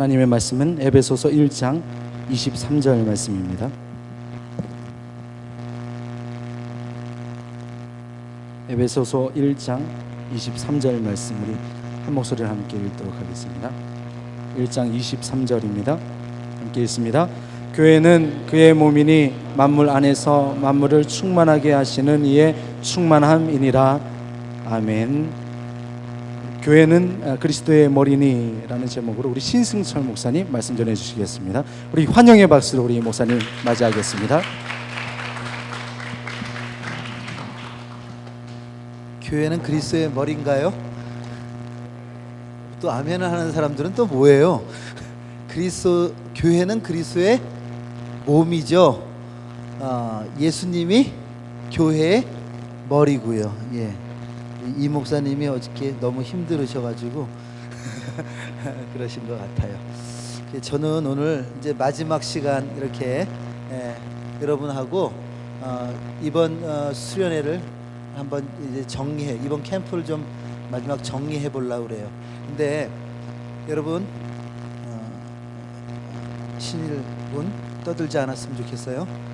하나님의 말씀은 에베소서 1장 23절 말씀입니다. 에베소서 1장 23절 말씀, 우리 한 목소리를 함께 읽도록 하겠습니다. 1장 23절입니다. 함께 읽습니다. 교회는 그의 몸이니 만물 안에서 만물을 충만하게 하시는 이의 충만함이니라. 아멘. 교회는 그리스도의 머리니 라는 제목으로 우리 신승철 목사님 말씀 전해 주시겠습니다. 우리 환영의 박수로 우리 목사님 맞이하겠습니다. 교회는 그리스도의 머리인가요? 또 아멘을 하는 사람들은 또 뭐예요? 교회는 그리스도의 몸이죠. 예수님이 교회의 머리고요. 예. 이 목사님이 어저께 너무 힘들으셔가지고 그러신 것 같아요. 저는 오늘 이제 마지막 시간 이렇게 여러분하고 이번 수련회를 한번 이제 이번 캠프를 좀 마지막 정리해 보려고 그래요. 근데 여러분 신일분 떠들지 않았으면 좋겠어요.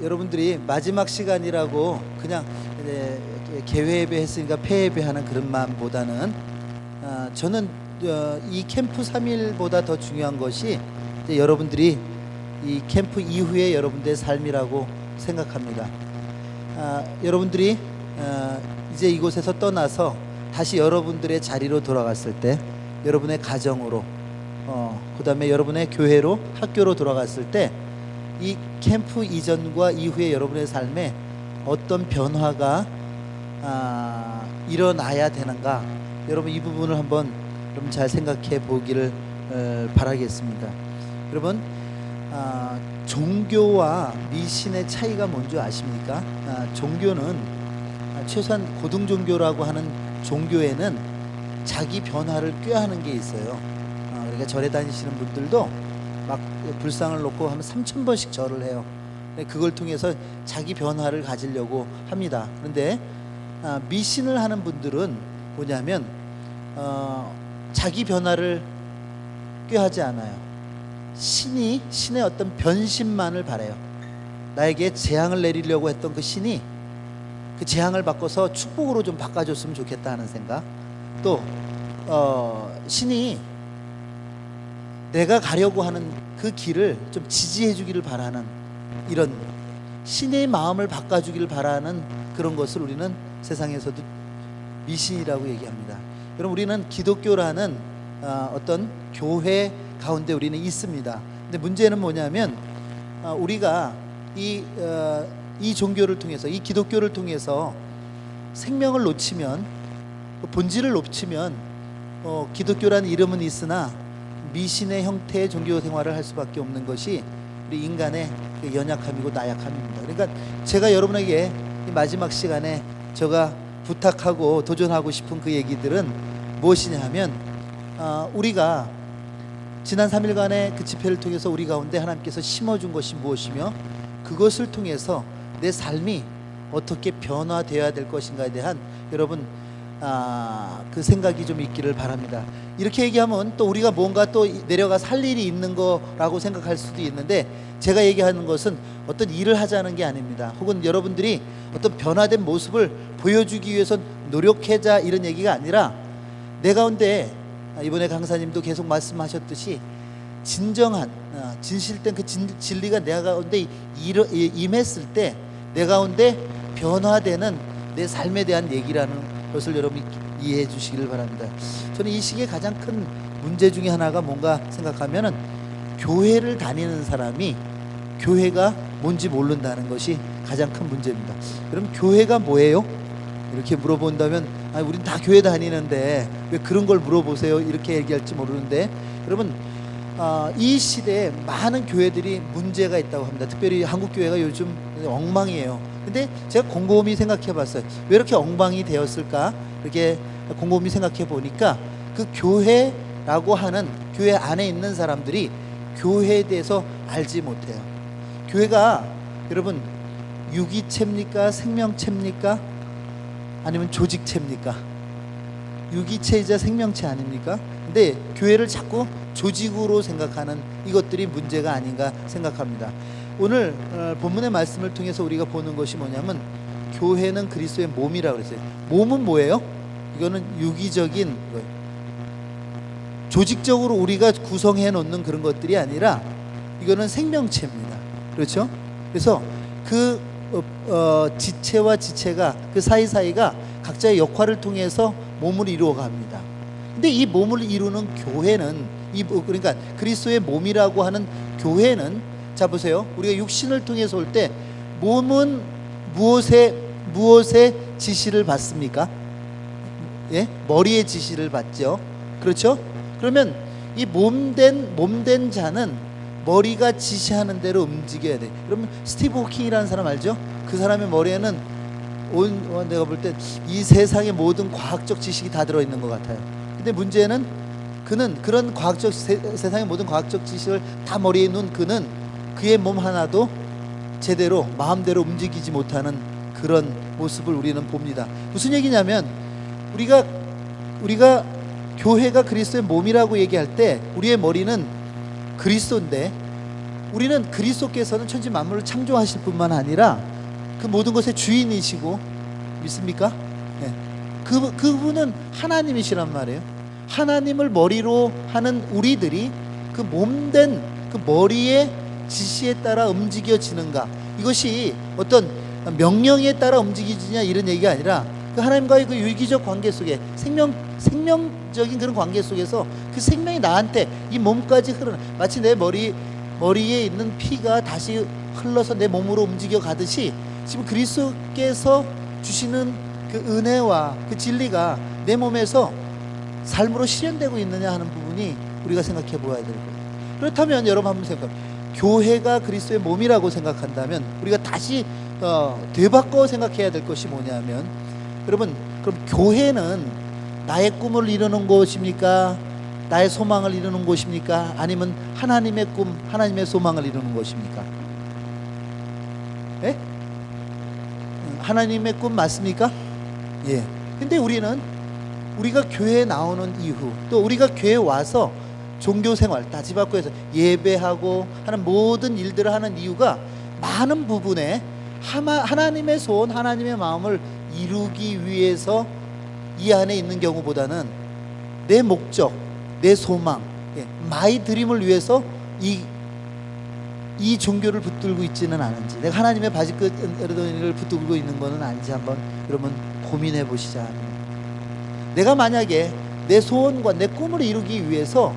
여러분들이 마지막 시간이라고 그냥 개회 예배했으니까 폐 예배하는 그런 마음보다는 저는 이 캠프 3일보다 더 중요한 것이 여러분들이 이 캠프 이후에 여러분들의 삶이라고 생각합니다. 여러분들이 이제 이곳에서 떠나서 다시 여러분들의 자리로 돌아갔을 때, 여러분의 가정으로, 그 다음에 여러분의 교회로, 학교로 돌아갔을 때 이 캠프 이전과 이후에 여러분의 삶에 어떤 변화가 일어나야 되는가, 여러분 이 부분을 한번 좀 잘 생각해 보기를 바라겠습니다. 여러분 종교와 미신의 차이가 뭔지 아십니까? 종교는 최소한 고등종교라고 하는 종교에는 자기 변화를 꾀하는 게 있어요. 그러니까 절에 다니시는 분들도 막 불상을 놓고 하면 3000번씩 절을 해요. 그걸 통해서 자기 변화를 가지려고 합니다. 그런데 미신을 하는 분들은 뭐냐면 자기 변화를 꾀하지 않아요. 신의 어떤 변신만을 바라요. 나에게 재앙을 내리려고 했던 그 신이 그 재앙을 바꿔서 축복으로 좀 바꿔줬으면 좋겠다 하는 생각, 또 신이 내가 가려고 하는 그 길을 좀 지지해 주기를 바라는, 이런 신의 마음을 바꿔주기를 바라는 그런 것을 우리는 세상에서도 미신이라고 얘기합니다. 여러분, 우리는 기독교라는 어떤 교회 가운데 우리는 있습니다. 근데 문제는 뭐냐면 우리가 이 종교를 통해서, 이 기독교를 통해서 생명을 놓치면, 본질을 놓치면 기독교라는 이름은 있으나 미신의 형태의 종교 생활을 할 수밖에 없는 것이 우리 인간의 연약함이고 나약함입니다. 그러니까 제가 여러분에게 이 마지막 시간에 제가 부탁하고 도전하고 싶은 그 얘기들은 무엇이냐 하면, 우리가 지난 3일간의 그 집회를 통해서 우리 가운데 하나님께서 심어준 것이 무엇이며 그것을 통해서 내 삶이 어떻게 변화되어야 될 것인가에 대한 여러분 그 생각이 좀 있기를 바랍니다. 이렇게 얘기하면 또 우리가 뭔가 또 내려가서 할 일이 있는 거라고 생각할 수도 있는데, 제가 얘기하는 것은 어떤 일을 하자는 게 아닙니다. 혹은 여러분들이 어떤 변화된 모습을 보여주기 위해서 노력하자 이런 얘기가 아니라, 내 가운데 이번에 강사님도 계속 말씀하셨듯이 진정한 진실된 그 진리가 내 가운데 임했을 때 내 가운데 변화되는 내 삶에 대한 얘기라는 것을 여러분이 이해해 주시기를 바랍니다. 저는 이 시기에 가장 큰 문제 중에 하나가 뭔가 생각하면은, 교회를 다니는 사람이 교회가 뭔지 모른다는 것이 가장 큰 문제입니다. 그럼 교회가 뭐예요? 이렇게 물어본다면, 우린 다 교회 다니는데 왜 그런 걸 물어보세요? 이렇게 얘기할지 모르는데, 여러분 이 시대에 많은 교회들이 문제가 있다고 합니다. 특별히 한국 교회가 요즘 엉망이에요. 근데 제가 곰곰이 생각해 봤어요. 왜 이렇게 엉망이 되었을까? 이렇게 곰곰이 생각해 보니까 그 교회라고 하는, 교회 안에 있는 사람들이 교회에 대해서 알지 못해요. 교회가 여러분 유기체입니까? 생명체입니까? 아니면 조직체입니까? 유기체이자 생명체 아닙니까? 근데 교회를 자꾸 조직으로 생각하는 이것들이 문제가 아닌가 생각합니다. 오늘 본문의 말씀을 통해서 우리가 보는 것이 뭐냐면 교회는 그리스도의 몸이라고 그랬어요. 몸은 뭐예요? 이거는 유기적인 거예요. 조직적으로 우리가 구성해 놓는 그런 것들이 아니라 이거는 생명체입니다. 그렇죠? 그래서 그 지체와 지체가 그 사이사이가 각자의 역할을 통해서 몸을 이루어 갑니다. 근데 이 몸을 이루는 교회는 그러니까 그리스도의 몸이라고 하는 교회는, 자 보세요. 우리가 육신을 통해서 올 때 몸은 무엇의 지시를 받습니까? 예? 머리의 지시를 받죠. 그렇죠? 그러면 이 몸된 자는 머리가 지시하는 대로 움직여야 돼. 그러면 스티브 호킹이라는 사람 알죠? 그 사람의 머리에는 내가 볼 때 이 세상의 모든 과학적 지식이 다 들어있는 것 같아요. 근데 문제는 그는 그런 세상의 모든 과학적 지식을 다 머리에 놓은 그는 그의 몸 하나도 제대로 마음대로 움직이지 못하는 그런 모습을 우리는 봅니다. 무슨 얘기냐면 우리가 교회가 그리스도의 몸이라고 얘기할 때 우리의 머리는 그리스도인데, 우리는 그리스도께서는 천지 만물을 창조하실 뿐만 아니라 그 모든 것의 주인이시고, 믿습니까? 네. 그분은 하나님이시란 말이에요. 하나님을 머리로 하는 우리들이 그 몸된 그 머리의 지시에 따라 움직여지는가, 이것이 어떤 명령에 따라 움직이지냐 이런 얘기가 아니라 그 하나님과의 그 유기적 관계 속에 생명적인 그런 관계 속에서 그 생명이 나한테 이 몸까지 흐르는, 마치 내 머리에 있는 피가 다시 흘러서 내 몸으로 움직여 가듯이 지금 그리스도께서 주시는 그 은혜와 그 진리가 내 몸에서 삶으로 실현되고 있느냐 하는 부분이 우리가 생각해 보아야 될 거예요. 그렇다면 여러분 한번 생각해요. 교회가 그리스도의 몸이라고 생각한다면 우리가 다시 되바꿔 생각해야 될 것이 뭐냐면, 여러분, 그럼 교회는 나의 꿈을 이루는 곳입니까? 나의 소망을 이루는 곳입니까? 아니면 하나님의 꿈, 하나님의 소망을 이루는 곳입니까? 예? 하나님의 꿈 맞습니까? 예. 근데 우리가 교회에 나오는 이후, 또 우리가 교회에 와서 종교 생활 다 집 앞에서 예배하고 하는 모든 일들을 하는 이유가 많은 부분에 하나님의 소원, 하나님의 마음을 이루기 위해서 이 안에 있는 경우보다는 내 목적, 내 소망, 마이 드림을 위해서 이 종교를 붙들고 있지는 않은지, 내가 하나님의 바지끝을 붙들고 있는 것은 아닌지 한번 여러분 고민해 보시자. 내가 만약에 내 소원과 내 꿈을 이루기 위해서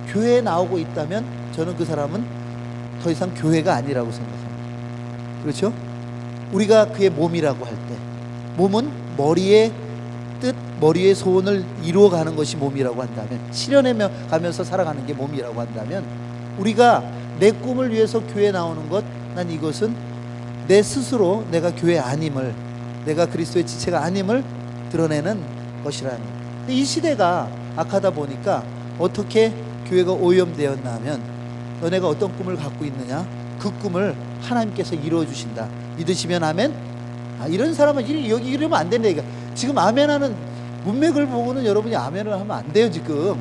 교회에 나오고 있다면 저는 그 사람은 더 이상 교회가 아니라고 생각합니다. 그렇죠? 우리가 그의 몸이라고 할 때, 몸은 머리의 뜻, 머리의 소원을 이루어가는 것이 몸이라고 한다면, 실현해 가면서 살아가는 게 몸이라고 한다면, 우리가 내 꿈을 위해서 교회에 나오는 것, 난 이것은 내 스스로 내가 교회 아님을, 내가 그리스도의 지체가 아님을 드러내는 것이라는 거예요. 근데 이 시대가 악하다 보니까 어떻게 교회가 오염되었나 하면, 너네가 어떤 꿈을 갖고 있느냐, 그 꿈을 하나님께서 이루어 주신다. 믿으시면 아멘. 이런 사람은 여기 이러면 안 된다. 지금 아멘하는 문맥을 보고는 여러분이 아멘을 하면 안 돼요 지금.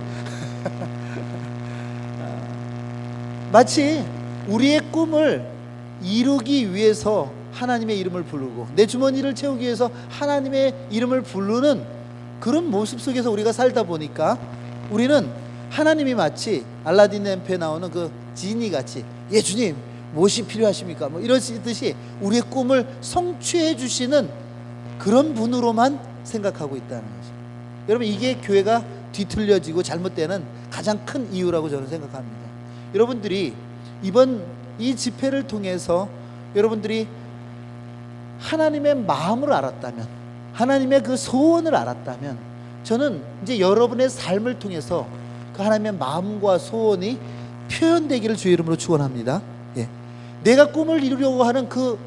마치 우리의 꿈을 이루기 위해서 하나님의 이름을 부르고 내 주머니를 채우기 위해서 하나님의 이름을 부르는 그런 모습 속에서 우리가 살다 보니까 우리는 하나님이 마치 알라딘 램프에 나오는 그 지니 같이, 예 주님 무엇이 필요하십니까? 뭐 이러시듯이 우리의 꿈을 성취해 주시는 그런 분으로만 생각하고 있다는 거죠. 여러분, 이게 교회가 뒤틀려지고 잘못되는 가장 큰 이유라고 저는 생각합니다. 여러분들이 이번 이 집회를 통해서 여러분들이 하나님의 마음을 알았다면, 하나님의 그 소원을 알았다면, 저는 이제 여러분의 삶을 통해서 그 하나님의 마음과 소원이 표현되기를 주의 이름으로 축원합니다. 예. 내가 꿈을 이루려고 하는 그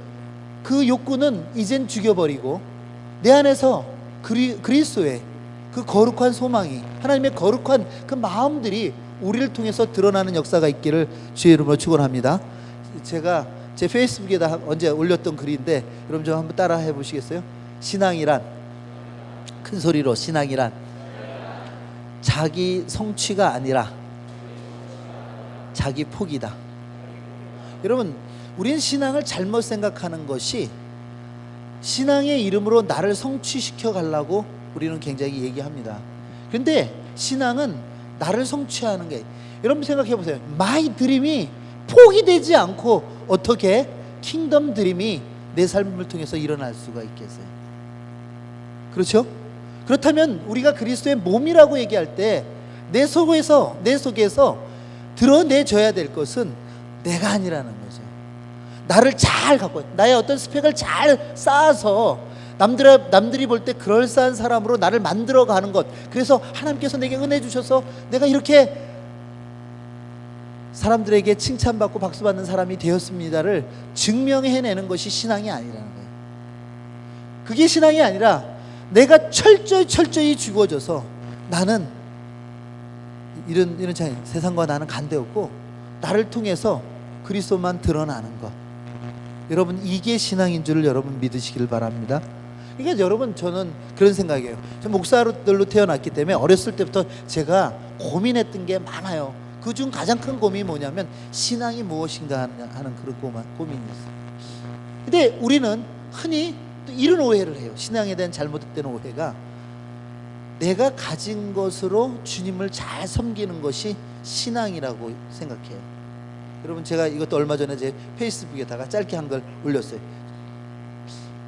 욕구는 이젠 죽여버리고 내 안에서 그리스도의 그 거룩한 소망이, 하나님의 거룩한 그 마음들이 우리를 통해서 드러나는 역사가 있기를 주의 이름으로 축원합니다. 제가 제 페이스북에다 언제 올렸던 글인데 여러분 좀 한번 따라 해보시겠어요? 신앙이란, 큰 소리로, 신앙이란 자기 성취가 아니라 자기 포기다. 여러분, 우리는 신앙을 잘못 생각하는 것이 신앙의 이름으로 나를 성취시켜 가려고 우리는 굉장히 얘기합니다. 그런데 신앙은 나를 성취하는 게, 여러분 생각해 보세요. 마이 드림이 포기되지 않고 어떻게 킹덤 드림이 내 삶을 통해서 일어날 수가 있겠어요? 그렇죠? 그렇다면 우리가 그리스도의 몸이라고 얘기할 때 내 속에서 드러내줘야 될 것은 내가 아니라는 거죠. 나를 잘 갖고, 나의 어떤 스펙을 잘 쌓아서 남들이 볼 때 그럴싸한 사람으로 나를 만들어가는 것. 그래서 하나님께서 내게 은혜 주셔서 내가 이렇게 사람들에게 칭찬받고 박수받는 사람이 되었습니다를 증명해내는 것이 신앙이 아니라는 거예요. 그게 신앙이 아니라 내가 철저히 죽어져서 나는 이런 차이, 세상과 나는 간대없고 나를 통해서 그리스도만 드러나는 것. 여러분, 이게 신앙인 줄을 여러분 믿으시길 바랍니다. 그러니까 여러분, 저는 그런 생각이에요. 저 목사들로 태어났기 때문에 어렸을 때부터 제가 고민했던 게 많아요. 그중 가장 큰 고민이 뭐냐면 신앙이 무엇인가 하는 그런 고민이 있어요. 근데 우리는 흔히 또 이런 오해를 해요. 신앙에 대한 잘못된 오해가, 내가 가진 것으로 주님을 잘 섬기는 것이 신앙이라고 생각해요. 여러분, 제가 이것도 얼마 전에 제 페이스북에다가 짧게 한 걸 올렸어요.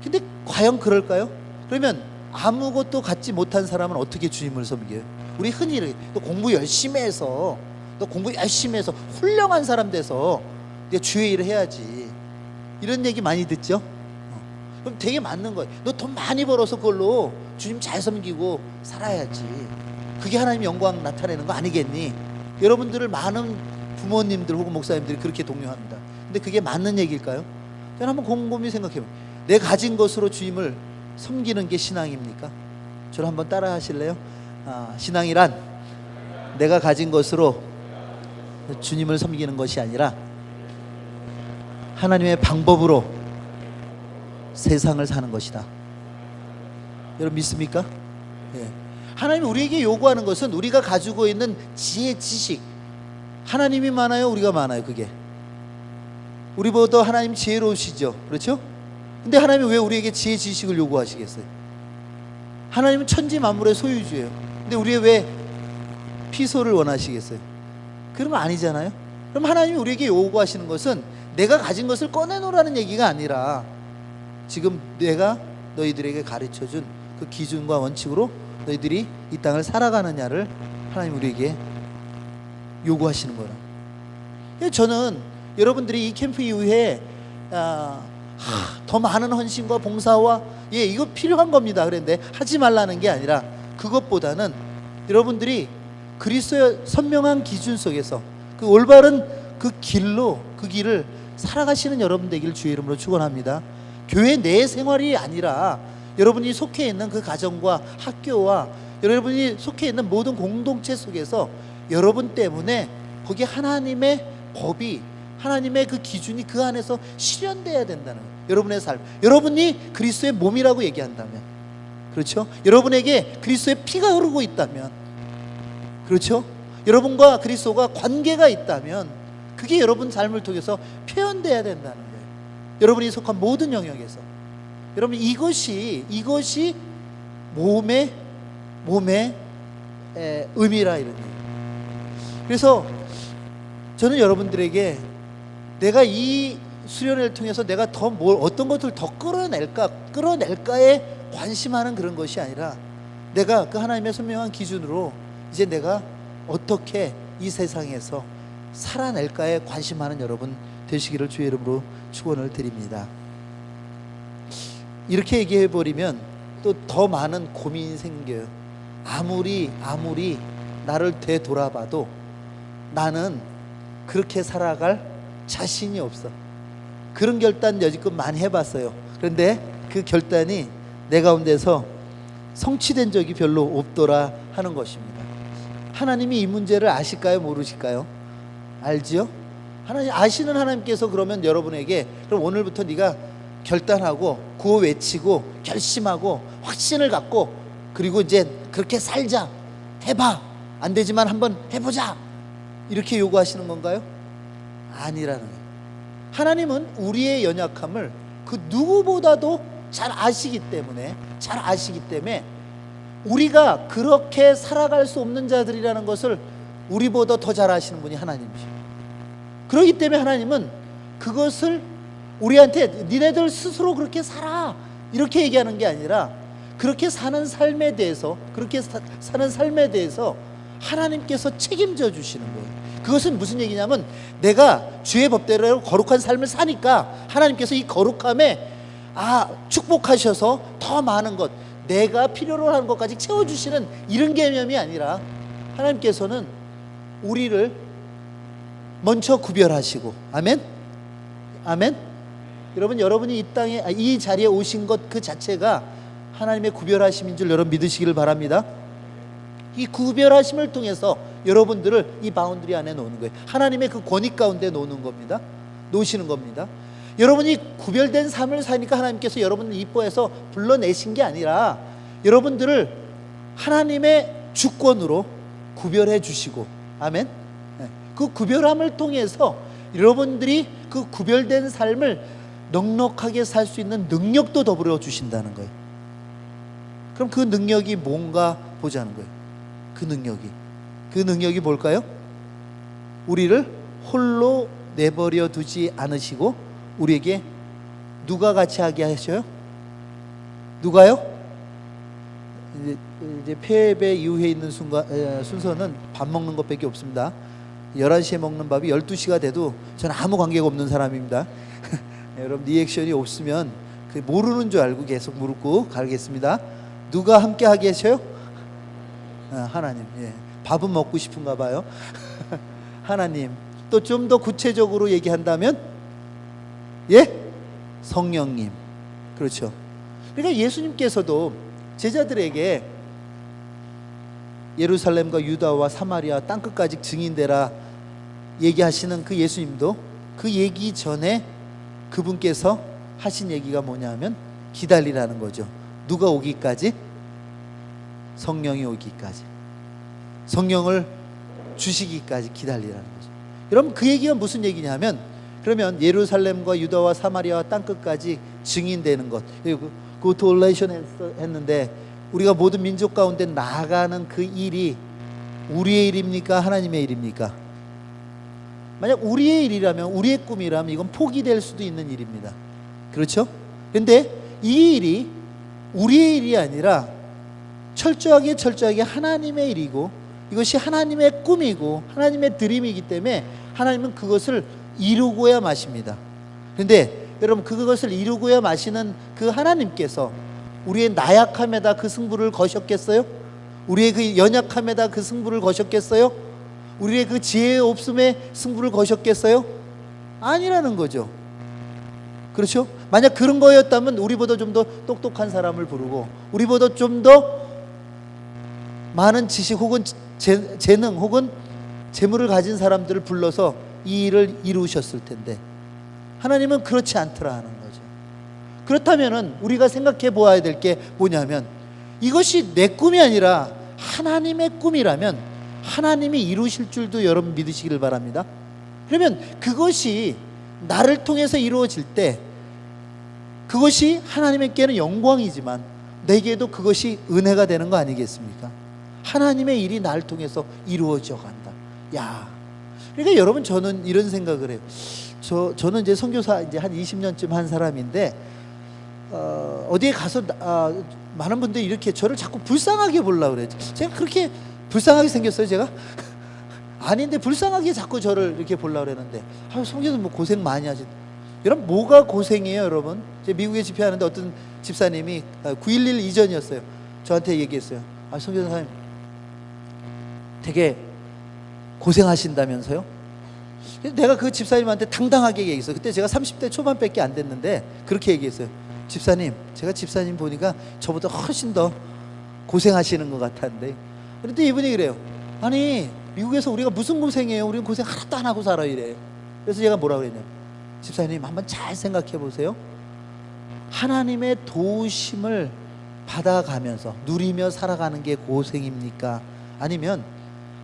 근데 과연 그럴까요? 그러면 아무것도 갖지 못한 사람은 어떻게 주님을 섬겨요? 우리 흔히 이렇게, 또 공부 열심히 해서 훌륭한 사람 돼서 내가 주의 일을 해야지, 이런 얘기 많이 듣죠? 그럼 되게 맞는 거예요. 너 돈 많이 벌어서 그걸로 주님 잘 섬기고 살아야지. 그게 하나님 영광 나타내는 거 아니겠니? 여러분들을 많은 부모님들 혹은 목사님들이 그렇게 동요합니다. 근데 그게 맞는 얘기일까요? 저는 한번 곰곰이 생각해봐요. 내 가진 것으로 주님을 섬기는 게 신앙입니까? 저를 한번 따라 하실래요? 신앙이란 내가 가진 것으로 주님을 섬기는 것이 아니라 하나님의 방법으로 세상을 사는 것이다. 여러분 믿습니까? 예. 하나님이 우리에게 요구하는 것은 우리가 가지고 있는 지혜, 지식. 하나님이 많아요, 우리가 많아요? 그게 우리보다 하나님 지혜로우시죠, 그렇죠? 근데 하나님이 왜 우리에게 지혜, 지식을 요구하시겠어요? 하나님은 천지 만물의 소유주예요. 근데 우리의 왜 피소를 원하시겠어요? 그런 거 아니잖아요. 그럼 하나님이 우리에게 요구하시는 것은 내가 가진 것을 꺼내놓으라는 얘기가 아니라 지금 내가 너희들에게 가르쳐준 그 기준과 원칙으로 너희들이 이 땅을 살아가느냐를 하나님 우리에게 요구하시는 거라. 저는 여러분들이 이 캠프 이후에 더 많은 헌신과 봉사와 이거 필요한 겁니다. 그런데 하지 말라는 게 아니라 그것보다는 여러분들이 그리스도의 선명한 기준 속에서 그 올바른 그 길을 살아가시는 여러분 되기를 주의 이름으로 축원합니다. 교회 내 생활이 아니라 여러분이 속해 있는 그 가정과 학교와 여러분이 속해 있는 모든 공동체 속에서 여러분 때문에 거기에 하나님의 법이, 하나님의 그 기준이 그 안에서 실현돼야 된다는 거예요. 여러분의 삶, 여러분이 그리스도의 몸이라고 얘기한다면, 그렇죠? 여러분에게 그리스도의 피가 흐르고 있다면, 그렇죠? 여러분과 그리스도가 관계가 있다면 그게 여러분 삶을 통해서 표현돼야 된다는 거예요. 여러분이 속한 모든 영역에서. 여러분, 이것이 몸의 의미라, 이런 얘기. 그래서 저는 여러분들에게 내가 이 수련회를 통해서 내가 더 어떤 것을 더 끌어낼까에 관심하는 그런 것이 아니라 내가 그 하나님의 선명한 기준으로 이제 내가 어떻게 이 세상에서 살아낼까에 관심하는 여러분 되시기를 주의 이름으로 축원을 드립니다. 이렇게 얘기해 버리면 또 더 많은 고민이 생겨요. 아무리 나를 되돌아봐도 나는 그렇게 살아갈 자신이 없어. 그런 결단 여지껏 많이 해봤어요. 그런데 그 결단이 내 가운데서 성취된 적이 별로 없더라 하는 것입니다. 하나님이 이 문제를 아실까요, 모르실까요? 알지요? 하나님 아시는 하나님께서 그러면 여러분에게 그럼 오늘부터 네가 결단하고 구호 외치고 결심하고 확신을 갖고 그리고 이제 그렇게 살자, 해봐, 안 되지만 한번 해보자 이렇게 요구하시는 건가요? 아니라는 거예요. 하나님은 우리의 연약함을 그 누구보다도 잘 아시기 때문에 우리가 그렇게 살아갈 수 없는 자들이라는 것을 우리보다 더 잘 아시는 분이 하나님이십니다. 그렇기 때문에 하나님은 그것을 우리한테 니네들 스스로 그렇게 살아 이렇게 얘기하는 게 아니라 그렇게 사는 삶에 대해서 하나님께서 책임져 주시는 거예요. 그것은 무슨 얘기냐면 내가 주의 법대로 거룩한 삶을 사니까 하나님께서 이 거룩함에 축복하셔서 더 많은 것, 내가 필요로 하는 것까지 채워주시는 이런 개념이 아니라 하나님께서는 우리를 먼저 구별하시고, 아멘? 아멘? 여러분이 이 땅에 이 자리에 오신 것 그 자체가 하나님의 구별하심인 줄 여러분 믿으시기를 바랍니다. 이 구별하심을 통해서 여러분들을 이 바운드리 안에 놓는 거예요. 하나님의 그 권위 가운데 놓으시는 겁니다. 여러분이 구별된 삶을 사니까 하나님께서 여러분을 이뻐해서 불러내신 게 아니라 여러분들을 하나님의 주권으로 구별해 주시고, 아멘? 그 구별함을 통해서 여러분들이 그 구별된 삶을 넉넉하게 살 수 있는 능력도 더불어 주신다는 거예요. 그럼 그 능력이 뭔가 보자는 거예요. 그 능력이 뭘까요? 우리를 홀로 내버려 두지 않으시고 우리에게 누가 같이 하게 하셔요? 누가요? 이제 폐배 이후에 있는 순서는 밥 먹는 것밖에 없습니다. 11시에 먹는 밥이 12시가 돼도 저는 아무 관계가 없는 사람입니다. 여러분 리액션이 없으면 모르는 줄 알고 계속 물고 가겠습니다. 누가 함께 하게 하셔요? 하나님. 밥은 먹고 싶은가 봐요. 하나님. 또 좀 더 구체적으로 얘기한다면 성령님. 그렇죠. 그러니까 예수님께서도 제자들에게 예루살렘과 유다와 사마리아 땅끝까지 증인되라 얘기하시는 그 예수님도 그 얘기 전에 그분께서 하신 얘기가 뭐냐면 기다리라는 거죠. 누가 오기까지? 성령이 오기까지, 성령을 주시기까지 기다리라는 거죠. 여러분 그 얘기가 무슨 얘기냐면, 그러면 예루살렘과 유다와 사마리아와 땅끝까지 증인되는 것, go to all nation 했는데 우리가 모든 민족 가운데 나아가는 그 일이 우리의 일입니까? 하나님의 일입니까? 만약 우리의 일이라면, 우리의 꿈이라면 이건 포기될 수도 있는 일입니다. 그렇죠? 그런데 이 일이 우리의 일이 아니라 철저하게 하나님의 일이고 이것이 하나님의 꿈이고 하나님의 드림이기 때문에 하나님은 그것을 이루고야 마십니다. 그런데 여러분 그것을 이루고야 마시는 그 하나님께서 우리의 나약함에다 그 승부를 거셨겠어요? 우리의 그 연약함에다 그 승부를 거셨겠어요? 우리의 그 지혜 없음에 승부를 거셨겠어요? 아니라는 거죠. 그렇죠? 만약 그런 거였다면 우리보다 좀 더 똑똑한 사람을 부르고 우리보다 좀 더 많은 지식 혹은 재능 혹은 재물을 가진 사람들을 불러서 이 일을 이루셨을 텐데 하나님은 그렇지 않더라 하는 거죠. 그렇다면은 우리가 생각해 보아야 될 게 뭐냐면, 이것이 내 꿈이 아니라 하나님의 꿈이라면 하나님이 이루실 줄도 여러분 믿으시기를 바랍니다. 그러면 그것이 나를 통해서 이루어질 때 그것이 하나님께는 영광이지만 내게도 그것이 은혜가 되는 거 아니겠습니까? 하나님의 일이 나를 통해서 이루어져 간다. 야, 그러니까 여러분 저는 이런 생각을 해요. 저는 이제 선교사 이제 한 20년쯤 한 사람인데 어디에 가서 많은 분들이 이렇게 저를 자꾸 불쌍하게 보려고 그래요. 제가 그렇게 불쌍하게 생겼어요, 제가? 아닌데 불쌍하게 자꾸 저를 이렇게 보려고 그러는데 선교사 뭐 고생 많이 하지. 여러분 뭐가 고생이에요, 여러분? 제가 미국에 집회하는데 어떤 집사님이 9.11 이전이었어요. 저한테 얘기했어요. 선교사님 되게 고생하신다면서요? 내가 그 집사님한테 당당하게 얘기했어요. 그때 제가 30대 초반밖에 안 됐는데 그렇게 얘기했어요. 집사님, 제가 집사님 보니까 저보다 훨씬 더 고생하시는 것 같았는데, 그런데 이분이 그래요. 아니 미국에서 우리가 무슨 고생해요? 우리는 고생 하나도 안 하고 살아요 이래요. 그래서 제가 뭐라고 그랬냐면, 집사님 한번 잘 생각해 보세요. 하나님의 도우심을 받아가면서 누리며 살아가는 게 고생입니까? 아니면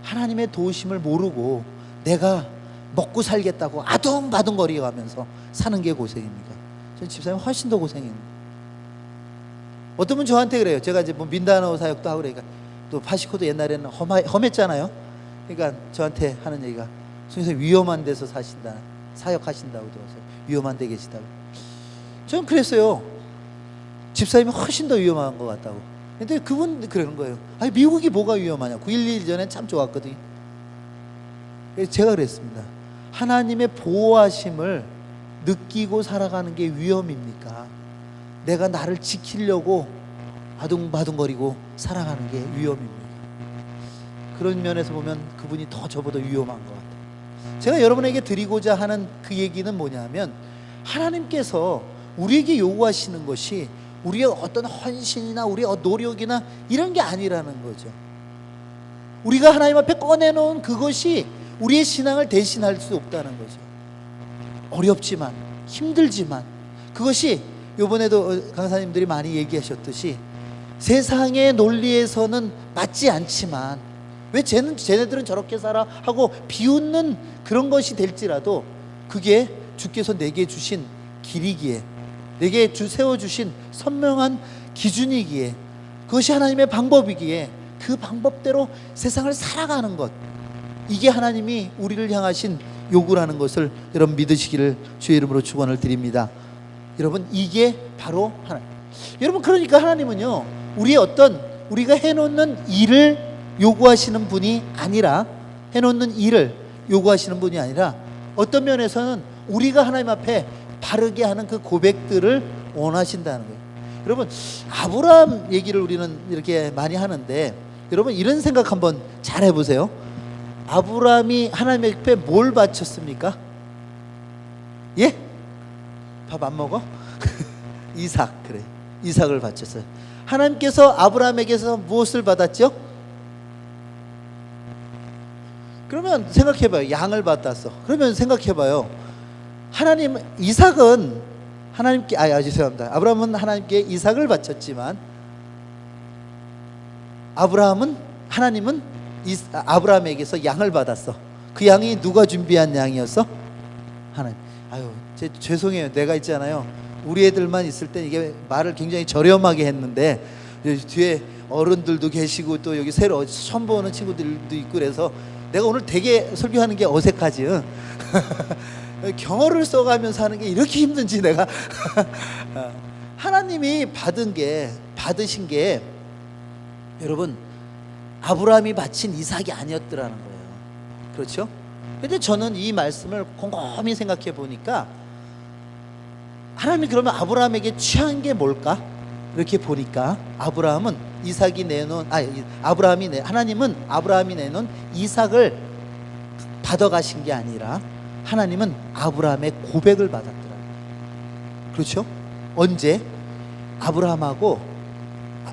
하나님의 도우심을 모르고 내가 먹고 살겠다고 아둥바둥거리면서 사는 게 고생입니까? 전 집사님 훨씬 더 고생입니다. 어떤 분 저한테 그래요. 제가 이제 뭐 민다나오 사역도 하고 그러니까 또 파시코도 옛날에는 험했잖아요. 그러니까 저한테 하는 얘기가 선생님 위험한 데서 사신다, 사역하신다고 들었어요. 위험한 데 계시다고. 저는 그랬어요. 집사님이 훨씬 더 위험한 것 같다고. 근데 그분 그러는 거예요. 아니 미국이 뭐가 위험하냐. 9.11 전엔 참 좋았거든요. 그래서 제가 그랬습니다. 하나님의 보호하심을 느끼고 살아가는 게 위험입니까? 내가 나를 지키려고 아둥바둥거리고 살아가는 게 위험입니다. 그런 면에서 보면 그분이 더 저보다 위험한 것 같아요. 제가 여러분에게 드리고자 하는 그 얘기는 뭐냐면 하나님께서 우리에게 요구하시는 것이 우리의 어떤 헌신이나 우리의 노력이나 이런 게 아니라는 거죠. 우리가 하나님 앞에 꺼내놓은 그것이 우리의 신앙을 대신할 수 없다는 거죠. 어렵지만 힘들지만 그것이 이번에도 강사님들이 많이 얘기하셨듯이 세상의 논리에서는 맞지 않지만 왜 쟤네들은 저렇게 살아 하고 비웃는 그런 것이 될지라도 그게 주께서 내게 주신 길이기에 내게 세워주신 선명한 기준이기에 그것이 하나님의 방법이기에 그 방법대로 세상을 살아가는 것, 이게 하나님이 우리를 향하신 요구라는 것을 여러분 믿으시기를 주의 이름으로 축원을 드립니다. 여러분 이게 바로 하나님. 여러분 그러니까 하나님은요 우리가 해놓는 일을 요구하시는 분이 아니라 해놓는 일을 요구하시는 분이 아니라 어떤 면에서는 우리가 하나님 앞에 바르게 하는 그 고백들을 원하신다는 거예요. 여러분 아브라함 얘기를 우리는 이렇게 많이 하는데 여러분 이런 생각 한번 잘 해보세요. 아브라함이 하나님 앞에 뭘 바쳤습니까? 예? 밥 안 먹어? 이삭. 그래, 이삭을 바쳤어요. 하나님께서 아브라함에게서 무엇을 받았죠? 그러면 생각해봐요. 양을 받았어. 그러면 생각해봐요. 하나님 이삭은 하나님께 죄송합니다. 아브라함은 하나님께 이삭을 바쳤지만 하나님은 아브라함에게서 양을 받았어. 그 양이 누가 준비한 양이었어? 하나님. 죄송해요. 내가 있잖아요. 우리 애들만 있을 때 이게 말을 굉장히 저렴하게 했는데 뒤에 어른들도 계시고 또 여기 새로 처음 보는 친구들도 있고 그래서 내가 오늘 되게 설교하는 게 어색하지. 응? 경어를 써가면서 하는 게 이렇게 힘든지 내가 하나님이 받으신 게 여러분 아브라함이 바친 이삭이 아니었더라는 거예요. 그렇죠? 근데 저는 이 말씀을 곰곰이 생각해 보니까 하나님이 그러면 아브라함에게 취한 게 뭘까? 이렇게 보니까 하나님은 아브라함이 내놓은 이삭을 받아가신 게 아니라 하나님은 아브라함의 고백을 받았더라. 그렇죠? 언제? 아브라함하고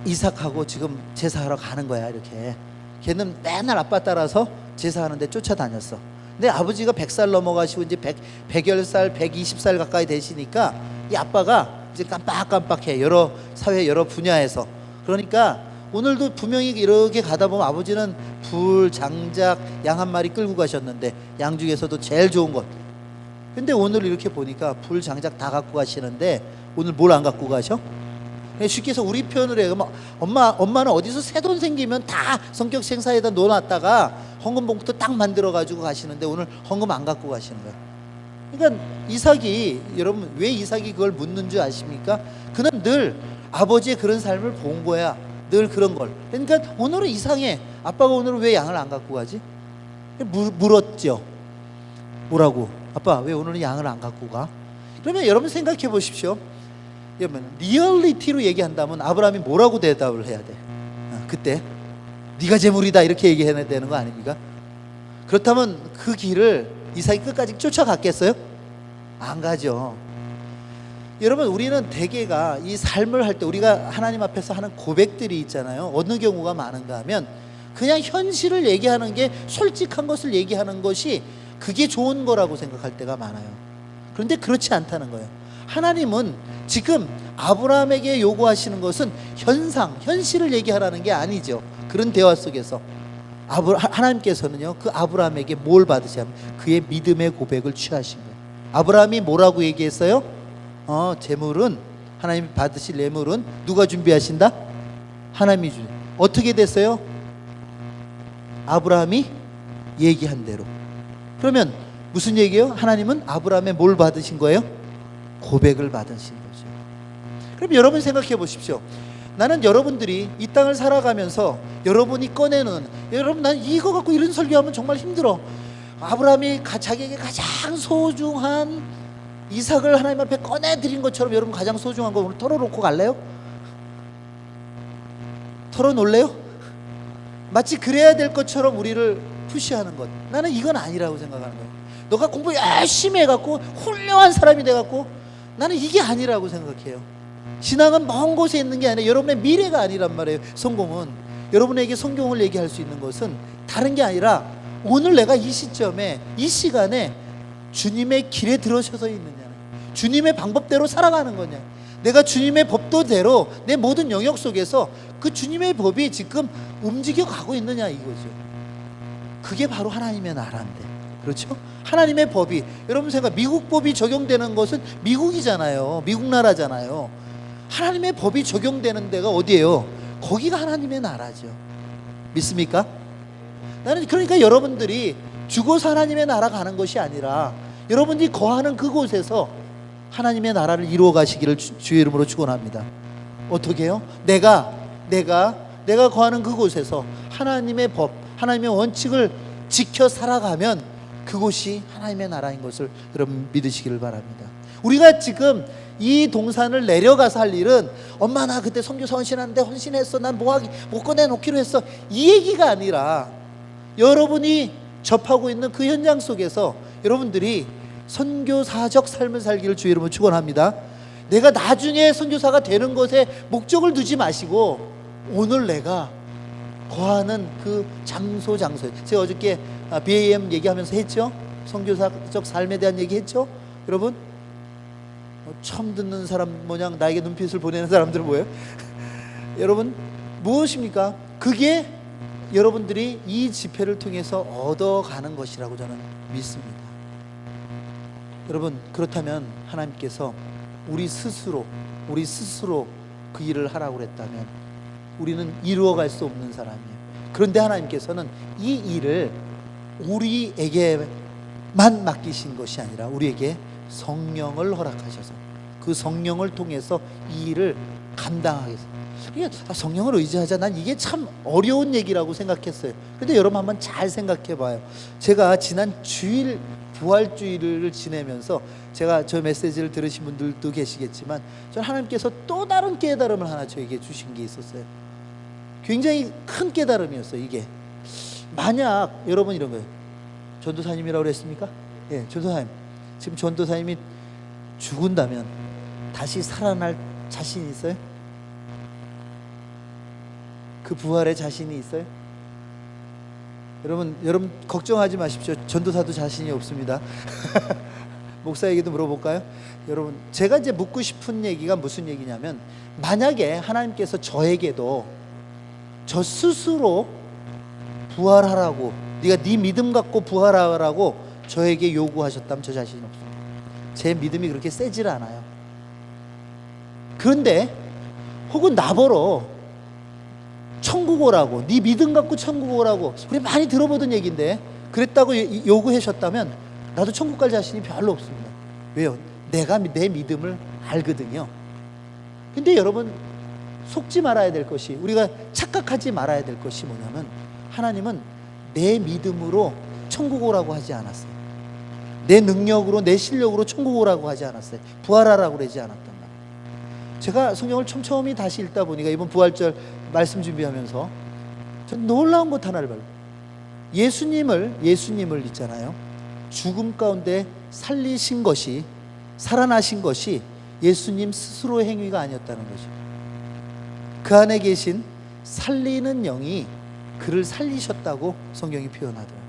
이삭하고 지금 제사하러 가는 거야. 이렇게 걔는 맨날 아빠 따라서 제사하는데 쫓아다녔어. 근데 아버지가 100살 넘어가시고 이제 100여 살, 120살 가까이 되시니까 이 아빠가 이제 깜빡깜빡해. 사회 여러 분야에서. 그러니까 오늘도 분명히 이렇게 가다 보면 아버지는 불, 장작, 양 한 마리 끌고 가셨는데 양 중에서도 제일 좋은 것. 근데 오늘 이렇게 보니까 불, 장작 다 갖고 가시는데 오늘 뭘 안 갖고 가셔? 쉽게 해서 우리 표현을 해요. 엄마는 어디서 새 돈 생기면 다 성격 생사에다 넣어놨다가 헌금 봉투 딱 만들어 가지고 가시는데 오늘 헌금 안 갖고 가시는 거예요. 그러니까 여러분 왜 이삭이 그걸 묻는 줄 아십니까? 그는 늘 아버지의 그런 삶을 본 거야. 늘 그런 걸. 그러니까 오늘은 이상해. 아빠가 오늘은 왜 양을 안 갖고 가지? 물었죠. 뭐라고? 아빠 왜 오늘은 양을 안 갖고 가? 그러면 여러분 생각해 보십시오. 여러분 리얼리티로 얘기한다면 아브라함이 뭐라고 대답을 해야 돼? 그때 네가 재물이다 이렇게 얘기해야 되는 거 아닙니까? 그렇다면 그 길을 이삭이 끝까지 쫓아갔겠어요? 안 가죠. 여러분 우리는 대개가 이 삶을 할 때 우리가 하나님 앞에서 하는 고백들이 있잖아요. 어느 경우가 많은가 하면 그냥 현실을 얘기하는 게 솔직한 것을 얘기하는 것이 그게 좋은 거라고 생각할 때가 많아요. 그런데 그렇지 않다는 거예요. 하나님은 지금 아브라함에게 요구하시는 것은 현실을 얘기하라는 게 아니죠. 그런 대화 속에서 하나님께서는요 그 아브라함에게 뭘 받으시냐면 그의 믿음의 고백을 취하신 거예요. 아브라함이 뭐라고 얘기했어요? 재물은 하나님이 받으실 예물은 누가 준비하신다? 하나님이 주신. 어떻게 됐어요? 아브라함이 얘기한 대로. 그러면 무슨 얘기예요? 하나님은 아브라함의 뭘 받으신 거예요? 고백을 받으신 거죠. 그럼 여러분 생각해 보십시오. 나는 여러분들이 이 땅을 살아가면서 여러분이 꺼내는, 여러분 난 이거 갖고 이런 설교하면 정말 힘들어. 아브라함이 자기에게 가장 소중한 이삭을 하나님 앞에 꺼내드린 것처럼 여러분 가장 소중한 거 오늘 털어놓고 갈래요? 털어놓을래요? 마치 그래야 될 것처럼 우리를 푸시하는 것. 나는 이건 아니라고 생각하는 거예요. 너가 공부 열심히 해갖고 훌륭한 사람이 돼갖고 나는 이게 아니라고 생각해요. 신앙은 먼 곳에 있는 게 아니라 여러분의 미래가 아니란 말이에요. 성공은 여러분에게 성경을 얘기할 수 있는 것은 다른 게 아니라 오늘 내가 이 시점에 이 시간에 주님의 길에 들어서서 있느냐, 주님의 방법대로 살아가는 거냐, 내가 주님의 법도대로 내 모든 영역 속에서 그 주님의 법이 지금 움직여 가고 있느냐 이거죠. 그게 바로 하나님의 나라인데, 그렇죠? 하나님의 법이, 여러분 생각, 미국 법이 적용되는 것은 미국이잖아요. 미국 나라잖아요. 하나님의 법이 적용되는 데가 어디예요? 거기가 하나님의 나라죠. 믿습니까? 나는 그러니까 여러분들이 죽어서 하나님의 나라 가는 것이 아니라 여러분들이 거하는 그곳에서 하나님의 나라를 이루어 가시기를 주의 이름으로 축원합니다. 어떻게 해요? 내가 거하는 그곳에서 하나님의 법, 하나님의 원칙을 지켜 살아가면 그곳이 하나님의 나라인 것을 여러분 믿으시기를 바랍니다. 우리가 지금 이 동산을 내려가서 할 일은 엄마 나 그때 선교사 헌신하는데 헌신했어, 난 못 꺼내놓기로 했어, 이 얘기가 아니라 여러분이 접하고 있는 그 현장 속에서 여러분들이 선교사적 삶을 살기를 주의 이름으로 축원합니다. 내가 나중에 선교사가 되는 것에 목적을 두지 마시고 오늘 내가 거하는 그 장소. 제가 어저께 BAM 얘기하면서 했죠. 선교사적 삶에 대한 얘기했죠. 여러분 처음 듣는 사람 모양 나에게 눈빛을 보내는 사람들은 뭐예요? 여러분 무엇입니까? 그게 여러분들이 이 집회를 통해서 얻어가는 것이라고 저는 믿습니다. 여러분 그렇다면 하나님께서 우리 스스로 그 일을 하라고 그랬다면 우리는 이루어갈 수 없는 사람이에요. 그런데 하나님께서는 이 일을 우리에게만 맡기신 것이 아니라 우리에게 성령을 허락하셔서 그 성령을 통해서 이 일을 감당하겠습니다. 성령을 의지하자, 난 이게 참 어려운 얘기라고 생각했어요. 근데 여러분 한번 잘 생각해 봐요. 제가 지난 주일 부활주일을 지내면서 제가 저 메시지를 들으신 분들도 계시겠지만 저는 하나님께서 또 다른 깨달음을 하나 저에게 주신 게 있었어요. 굉장히 큰 깨달음이었어요. 이게 만약 여러분 이런 거예요. 전도사님이라고 그랬습니까? 예, 전도사님. 지금 전도사님이 죽은다면 다시 살아날 자신이 있어요? 그 부활의 자신이 있어요? 여러분 걱정하지 마십시오. 전도사도 자신이 없습니다. 목사에게도 물어볼까요? 여러분 제가 이제 묻고 싶은 얘기가 무슨 얘기냐면, 만약에 하나님께서 저에게도 저 스스로 부활하라고, 네가 네 믿음 갖고 부활하라고 저에게 요구하셨다면 저 자신이 없습니다. 제 믿음이 그렇게 세질 않아요. 그런데 혹은 나보러 천국 오라고, 네 믿음 갖고 천국 오라고, 우리 많이 들어보던 얘기인데 그랬다고 요구하셨다면 나도 천국 갈 자신이 별로 없습니다. 왜요? 내가 내 믿음을 알거든요. 근데 여러분 속지 말아야 될 것이, 우리가 착각하지 말아야 될 것이 뭐냐면, 하나님은 내 믿음으로 천국 오라고 하지 않았어요. 내 능력으로, 내 실력으로 천국 오라고 하지 않았어요. 부활하라고 그러지 않았단 말이에요. 제가 성경을 촘촘히 다시 읽다 보니까 이번 부활절 말씀 준비하면서 전 놀라운 것 하나를 봐요. 예수님을 있잖아요. 죽음 가운데 살리신 것이, 살아나신 것이 예수님 스스로의 행위가 아니었다는 거죠. 그 안에 계신 살리는 영이 그를 살리셨다고 성경이 표현하더라고요.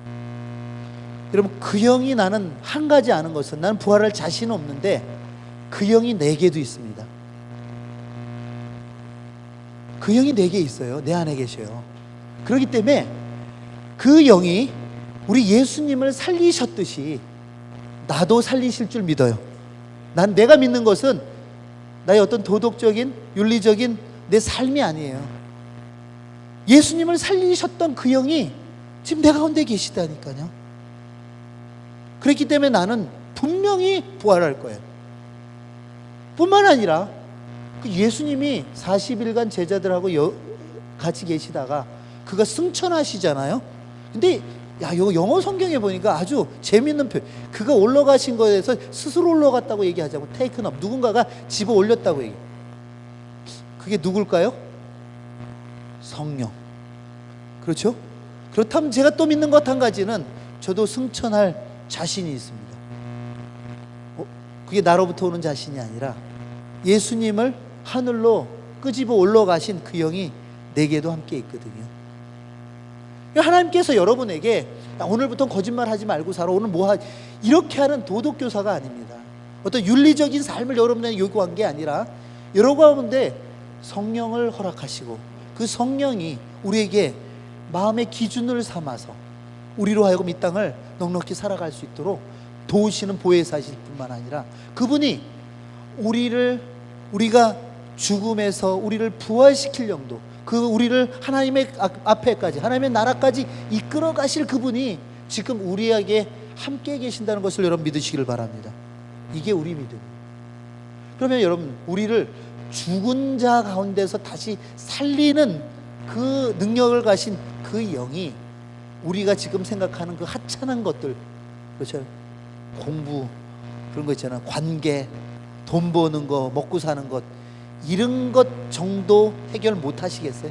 여러분 그 영이, 나는 한 가지 아는 것은, 나는 부활할 자신 없는데 그 영이 내게도 있습니다. 그 영이 내게 있어요. 내 안에 계셔요. 그렇기 때문에 그 영이 우리 예수님을 살리셨듯이 나도 살리실 줄 믿어요. 내가 믿는 것은 나의 어떤 도덕적인 윤리적인 내 삶이 아니에요. 예수님을 살리셨던 그 영이 지금 내 가운데 계시다니까요. 그렇기 때문에 나는 분명히 부활할 거예요. 뿐만 아니라 그 예수님이 40일간 제자들하고 같이 계시다가 그가 승천하시잖아요. 근데 이거 영어 성경에 보니까 아주 재밌는 표현. 그가 올라가신 거에 대해서 스스로 올라갔다고 얘기하자고 taken up, 누군가가 집어 올렸다고 얘기해요. 그게 누굴까요? 성령. 그렇죠? 그렇다면 제가 또 믿는 것 한 가지는 저도 승천할 자신이 있습니다. 그게 나로부터 오는 자신이 아니라 예수님을 하늘로 끄집어 올라가신 그 영이 내게도 함께 있거든요. 하나님께서 여러분에게 오늘부터 거짓말 하지 말고 살아, 오늘 이렇게 하는 도덕교사가 아닙니다. 어떤 윤리적인 삶을 여러분에게 요구한 게 아니라 여러 가운데 성령을 허락하시고 그 성령이 우리에게 마음의 기준을 삼아서 우리로 하여금 이 땅을 넉넉히 살아갈 수 있도록 도우시는 보혜사실 뿐만 아니라 그분이 우리가 죽음에서 우리를 부활시킬 영도, 우리를 하나님의 앞에까지, 하나님의 나라까지 이끌어 가실 그분이 지금 우리에게 함께 계신다는 것을 여러분 믿으시길 바랍니다. 이게 우리 믿음이에요. 그러면 여러분, 우리를 죽은 자 가운데서 다시 살리는 그 능력을 가신 그 영이 우리가 지금 생각하는 그 하찮은 것들, 그렇죠? 공부, 그런 거 있잖아. 관계, 돈 버는 거, 먹고 사는 것, 이런 것 정도 해결 못 하시겠어요?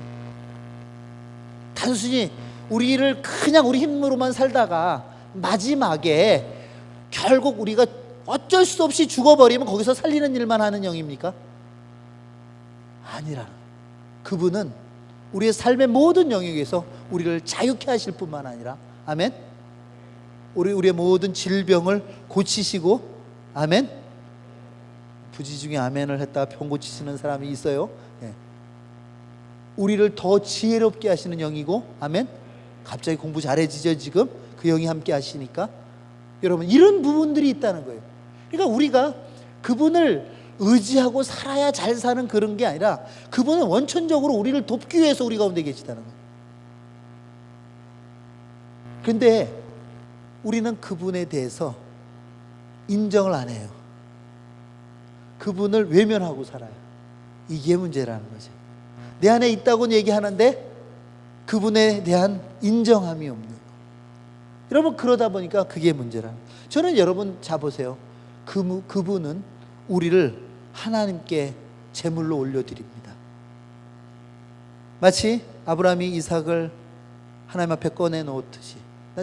단순히 우리를 그냥 우리 힘으로만 살다가 마지막에 결국 우리가 어쩔 수 없이 죽어버리면 거기서 살리는 일만 하는 영입니까? 아니라 그분은 우리의 삶의 모든 영역에서 우리를 자유케 하실 뿐만 아니라, 아멘, 우리의 모든 질병을 고치시고, 아멘, 부지 중에 아멘을 했다가 병 고치시는 사람이 있어요. 예. 우리를 더 지혜롭게 하시는 영이고, 아멘, 갑자기 공부 잘해지죠. 지금 그 영이 함께 하시니까. 여러분, 이런 부분들이 있다는 거예요. 그러니까 우리가 그분을 의지하고 살아야 잘 사는 그런 게 아니라 그분은 원천적으로 우리를 돕기 위해서 우리 가운데 계시다는 거예요. 그런데 우리는 그분에 대해서 인정을 안 해요. 그분을 외면하고 살아요. 이게 문제라는 거죠. 내 안에 있다고는 얘기하는데 그분에 대한 인정함이 없는 거예요. 여러분, 그러다 보니까 그게 문제라는 거예요. 저는 여러분 자보세요. 그분은 우리를 하나님께 제물로 올려드립니다. 마치 아브라함이 이삭을 하나님 앞에 꺼내놓듯이,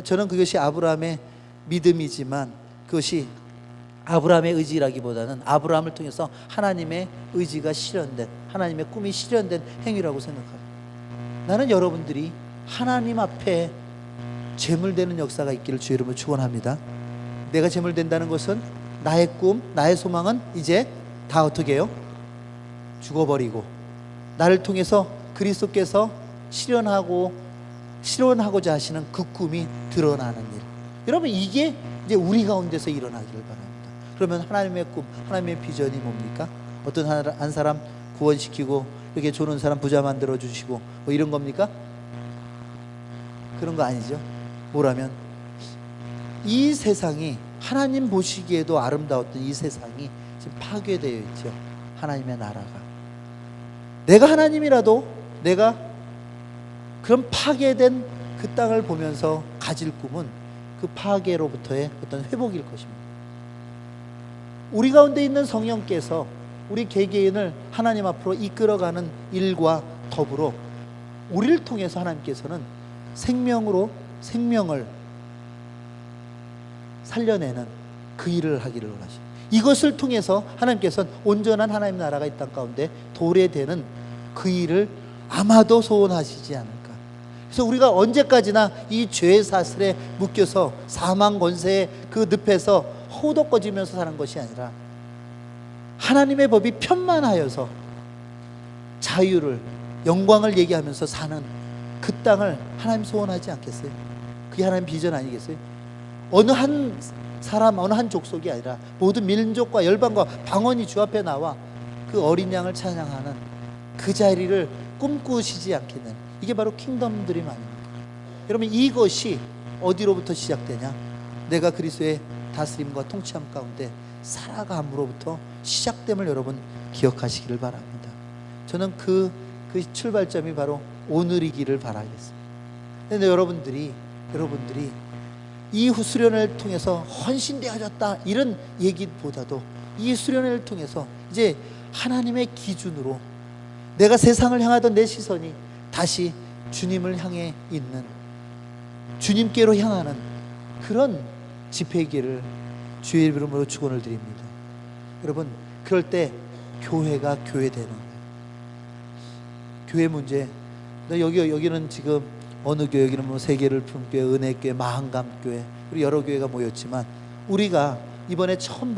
저는 그것이 아브라함의 믿음이지만 그것이 아브라함의 의지라기보다는 아브라함을 통해서 하나님의 의지가 실현된, 하나님의 꿈이 실현된 행위라고 생각합니다. 나는 여러분들이 하나님 앞에 제물되는 역사가 있기를 주의 이름으로 축원합니다. 내가 제물된다는 것은 나의 꿈, 나의 소망은 이제 다 어떻게 해요? 죽어버리고 나를 통해서 그리스도께서 실현하고자 하시는 그 꿈이 드러나는 일. 여러분, 이게 이제 우리 가운데서 일어나기를 바랍니다. 그러면 하나님의 꿈, 하나님의 비전이 뭡니까? 어떤 한 사람 구원시키고 이렇게 좋은 사람 부자 만들어 주시고 뭐 이런 겁니까? 그런 거 아니죠. 뭐라면 이 세상이, 하나님 보시기에도 아름다웠던 이 세상이 지금 파괴되어 있죠. 하나님의 나라가. 내가 하나님이라도 내가 그런 파괴된 그 땅을 보면서 가질 꿈은 그 파괴로부터의 어떤 회복일 것입니다. 우리 가운데 있는 성령께서 우리 개개인을 하나님 앞으로 이끌어가는 일과 더불어 우리를 통해서 하나님께서는 생명을 살려내는 그 일을 하기를 원하십니다. 이것을 통해서 하나님께서는 온전한 하나님 나라가 이 땅 가운데 도래되는 그 일을 아마도 소원하시지 않을까. 그래서 우리가 언제까지나 이 죄의 사슬에 묶여서 사망 권세의 그 늪에서 허우덕거지면서 사는 것이 아니라 하나님의 법이 편만하여서 자유를, 영광을 얘기하면서 사는 그 그 땅을 하나님 소원하지 않겠어요? 그게 하나님 비전 아니겠어요? 어느 한 사람, 어느 한 족속이 아니라 모든 민족과 열방과 방언이 주 앞에 나와 그 어린 양을 찬양하는 그 자리를 꿈꾸시지 않겠는, 이게 바로 킹덤 드림 아닙니까? 여러분, 이것이 어디로부터 시작되냐? 내가 그리스도의 다스림과 통치함 가운데 살아감으로부터 시작됨을 여러분 기억하시기를 바랍니다. 저는 그 출발점이 바로 오늘이기를 바라겠습니다. 근데 여러분들이 이 수련회를 통해서 헌신되어졌다 이런 얘기보다도 이 수련회를 통해서 이제 하나님의 기준으로 내가 세상을 향하던 내 시선이 다시 주님을 향해 있는, 주님께로 향하는 그런 집회기를 주의 이름으로 축원을 드립니다. 여러분, 그럴 때 교회가 교회되는 거예요. 교회 문제, 여기는 지금 어느 교회, 여기는 뭐 세계를 품교회, 은혜교회, 마한감교회, 우리 여러 교회가 모였지만, 우리가 이번에 처음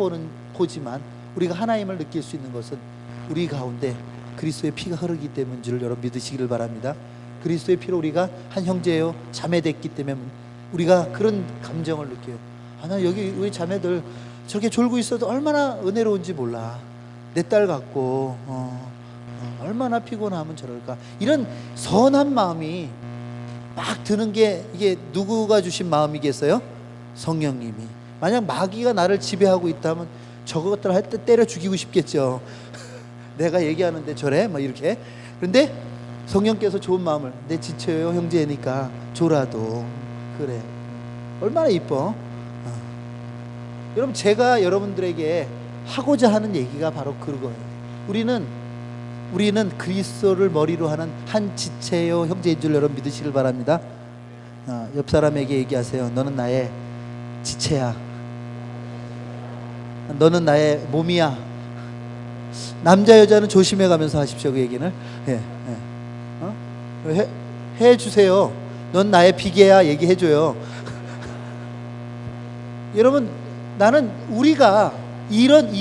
보지만 우리가 하나님을 느낄 수 있는 것은 우리 가운데 그리스도의 피가 흐르기 때문인 줄 여러분 믿으시기를 바랍니다. 그리스도의 피로 우리가 한 형제요 자매됐기 때문에 우리가 그런 감정을 느껴요. 나 여기 우리 자매들 저렇게 졸고 있어도 얼마나 은혜로운지 몰라. 내 딸 같고 얼마나 피곤하면 저럴까. 이런 선한 마음이 막 드는 게, 이게 누구가 주신 마음이겠어요? 성령님이. 만약 마귀가 나를 지배하고 있다면 저것들 할 때 때려 죽이고 싶겠죠. 내가 얘기하는데 저래? 막 이렇게. 그런데 성령께서 좋은 마음을, 내 지쳐요 형제니까 줘라도. 그래, 얼마나 이뻐. 여러분, 제가 여러분들에게 하고자 하는 얘기가 바로 그거예요. 우리는 그리스도를 머리로 하는 한 지체요 형제인 줄 여러분 믿으시길 바랍니다. 옆 사람에게 얘기하세요. 너는 나의 지체야. 너는 나의 몸이야. 남자 여자는 조심해 가면서 하십시오, 그 얘기는. 해주세요. 넌 나의 비계야. 얘기해줘요. 여러분, 나는 우리가 이런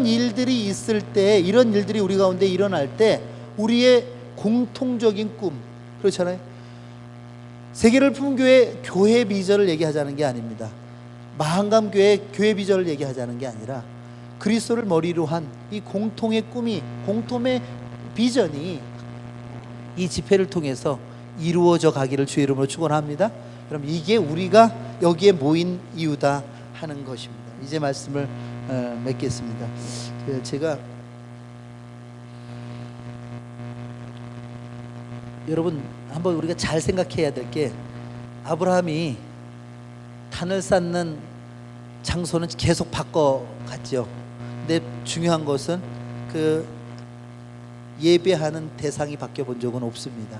일들이 있을 때, 이런 일들이 우리 가운데 일어날 때 우리의 공통적인 꿈, 그렇잖아요. 세계를 품은 교회 비전을 얘기하자는 게 아닙니다. 마한감교회 교회 비전을 얘기하자는 게 아니라 그리스도를 머리로 한 이 공통의 꿈이, 공통의 비전이 이 집회를 통해서 이루어져 가기를 주의 이름으로 축원합니다. 그럼 이게 우리가 여기에 모인 이유다 하는 것입니다. 이제 말씀을 맺겠습니다. 제가 여러분 한번 우리가 잘 생각해야 될 게, 아브라함이 단을 쌓는 장소는 계속 바꿔갔죠. 근데 중요한 것은 그 예배하는 대상이 바뀌어 본 적은 없습니다.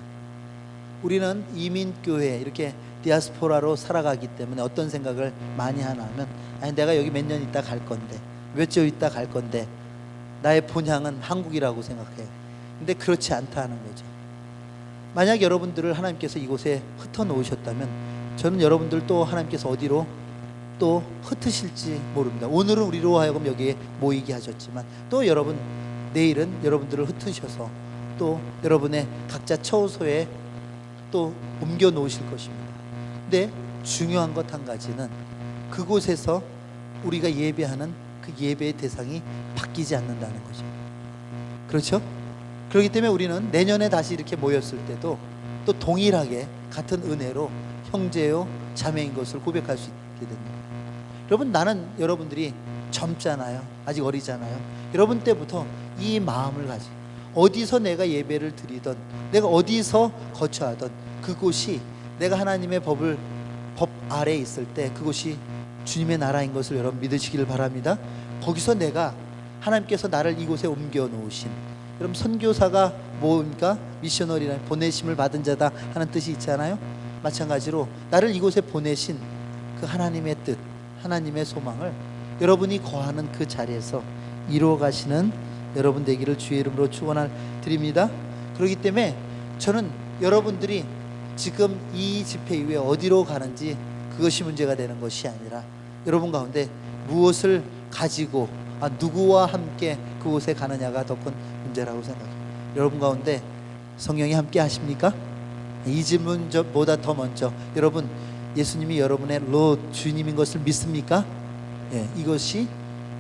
우리는 이민교회, 이렇게 디아스포라로 살아가기 때문에 어떤 생각을 많이 하냐면, 아니 내가 여기 몇 년 있다 갈 건데, 몇 주 있다 갈 건데 나의 본향은 한국이라고 생각해. 근데 그렇지 않다는 거죠. 만약 여러분들을 하나님께서 이곳에 흩어 놓으셨다면, 저는 여러분들 또 하나님께서 어디로 또 흩으실지 모릅니다. 오늘은 우리로 하여금 여기에 모이게 하셨지만, 또 여러분 내일은 여러분들을 흩으셔서 또 여러분의 각자 처소에 또 옮겨 놓으실 것입니다. 근데 중요한 것 한 가지는, 그곳에서 우리가 예배하는 그 예배의 대상이 바뀌지 않는다는 거죠. 그렇죠? 그렇기 때문에 우리는 내년에 다시 이렇게 모였을 때도 또 동일하게 같은 은혜로 형제요 자매인 것을 고백할 수 있게 됩니다. 여러분, 나는 여러분들이 젊잖아요. 아직 어리잖아요. 여러분 때부터 이 마음을 가지고 어디서 내가 예배를 드리던, 내가 어디서 거처하던 그곳이 내가 하나님의 법 아래에 있을 때 그곳이 주님의 나라인 것을 여러분 믿으시길 바랍니다. 거기서 내가, 하나님께서 나를 이곳에 옮겨 놓으신, 여러분 선교사가 뭡니까? 미셔너리라는 보내심을 받은 자다 하는 뜻이 있잖아요. 마찬가지로 나를 이곳에 보내신 그 하나님의 뜻, 하나님의 소망을 여러분이 거하는 그 자리에서 이루어 가시는 여러분 되기를 주의 이름으로 축원을 드립니다. 그렇기 때문에 저는 여러분들이 지금 이 집회 이후에 어디로 가는지 그것이 문제가 되는 것이 아니라, 여러분 가운데 무엇을 가지고 누구와 함께 그곳에 가느냐가 더 큰 문제라고 생각합니다. 여러분 가운데 성령이 함께 하십니까? 이 질문보다 더 먼저 여러분 예수님이 여러분의 롯 주님인 것을 믿습니까? 예, 이것이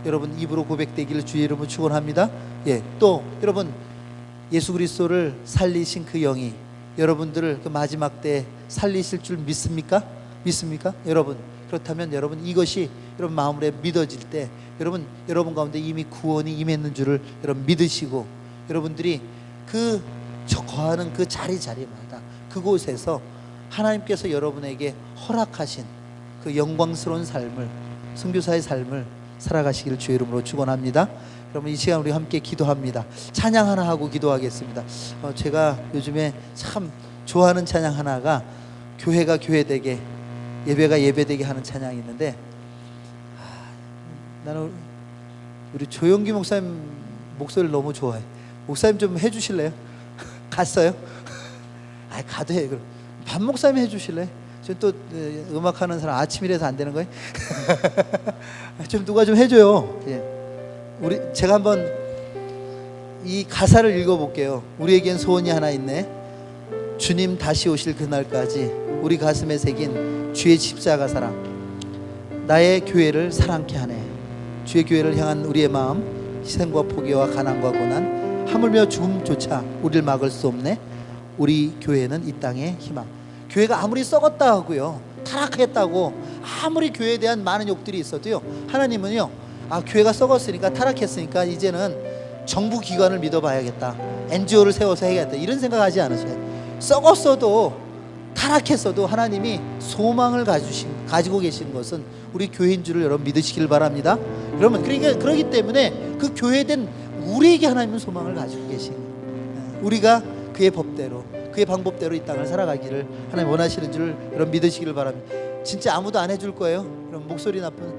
여러분 입으로 고백되기를 주의 이름으로 축원합니다. 예, 또 여러분 예수 그리스도를 살리신 그 영이 여러분들을 그 마지막 때 살리실 줄 믿습니까? 믿습니까? 여러분 그렇다면 여러분 이것이 여러분 마음으로 믿어질 때 여러분 가운데 이미 구원이 임했는 줄을 여러분 믿으시고 여러분들이 그 거하는 그 자리마다 그곳에서 하나님께서 여러분에게 허락하신 그 영광스러운 삶을 선교사의 삶을 살아가시기를 주의 이름으로 축원합니다. 여러분 이 시간 우리 함께 기도합니다. 찬양 하나 하고 기도하겠습니다. 제가 요즘에 참 좋아하는 찬양 하나가 교회가 교회되게 예배가 예배되게 하는 찬양이 있는데 나는 우리 조영기 목사님 목소리를 너무 좋아해. 목사님 좀 해주실래요? 갔어요? 아 가도 해. 그럼 반 목사님 해주실래? 또 음악하는 사람 아침이라서 안 되는 거예요? 좀 누가 좀 해줘요. 예. 제가 한번 이 가사를 읽어볼게요. 우리에겐 소원이 하나 있네. 주님 다시 오실 그날까지 우리 가슴에 새긴 주의 십자가 사랑 나의 교회를 사랑케 하네. 주의 교회를 향한 우리의 마음 희생과 포기와 가난과 고난 하물며 죽음조차 우리를 막을 수 없네. 우리 교회는 이 땅의 희망. 교회가 아무리 썩었다 하고요 타락했다고 아무리 교회에 대한 많은 욕들이 있어도요 하나님은요 교회가 썩었으니까 타락했으니까 이제는 정부 기관을 믿어봐야겠다 NGO를 세워서 해야겠다 이런 생각하지 않으셔요. 썩었어도 타락했어도 하나님이 소망을 가지고 계신 것은 우리 교회인 줄을 여러분 믿으시길 바랍니다. 여러분 그러니까 그렇기 때문에 그 교회된 우리에게 하나님은 소망을 가지고 계신 우리가 그의 법대로 그의 방법대로 이 땅을 살아가기를 하나님 원하시는 줄 여러분 믿으시기를 바랍니다. 진짜 아무도 안 해줄 거예요. 그럼 목소리 나쁜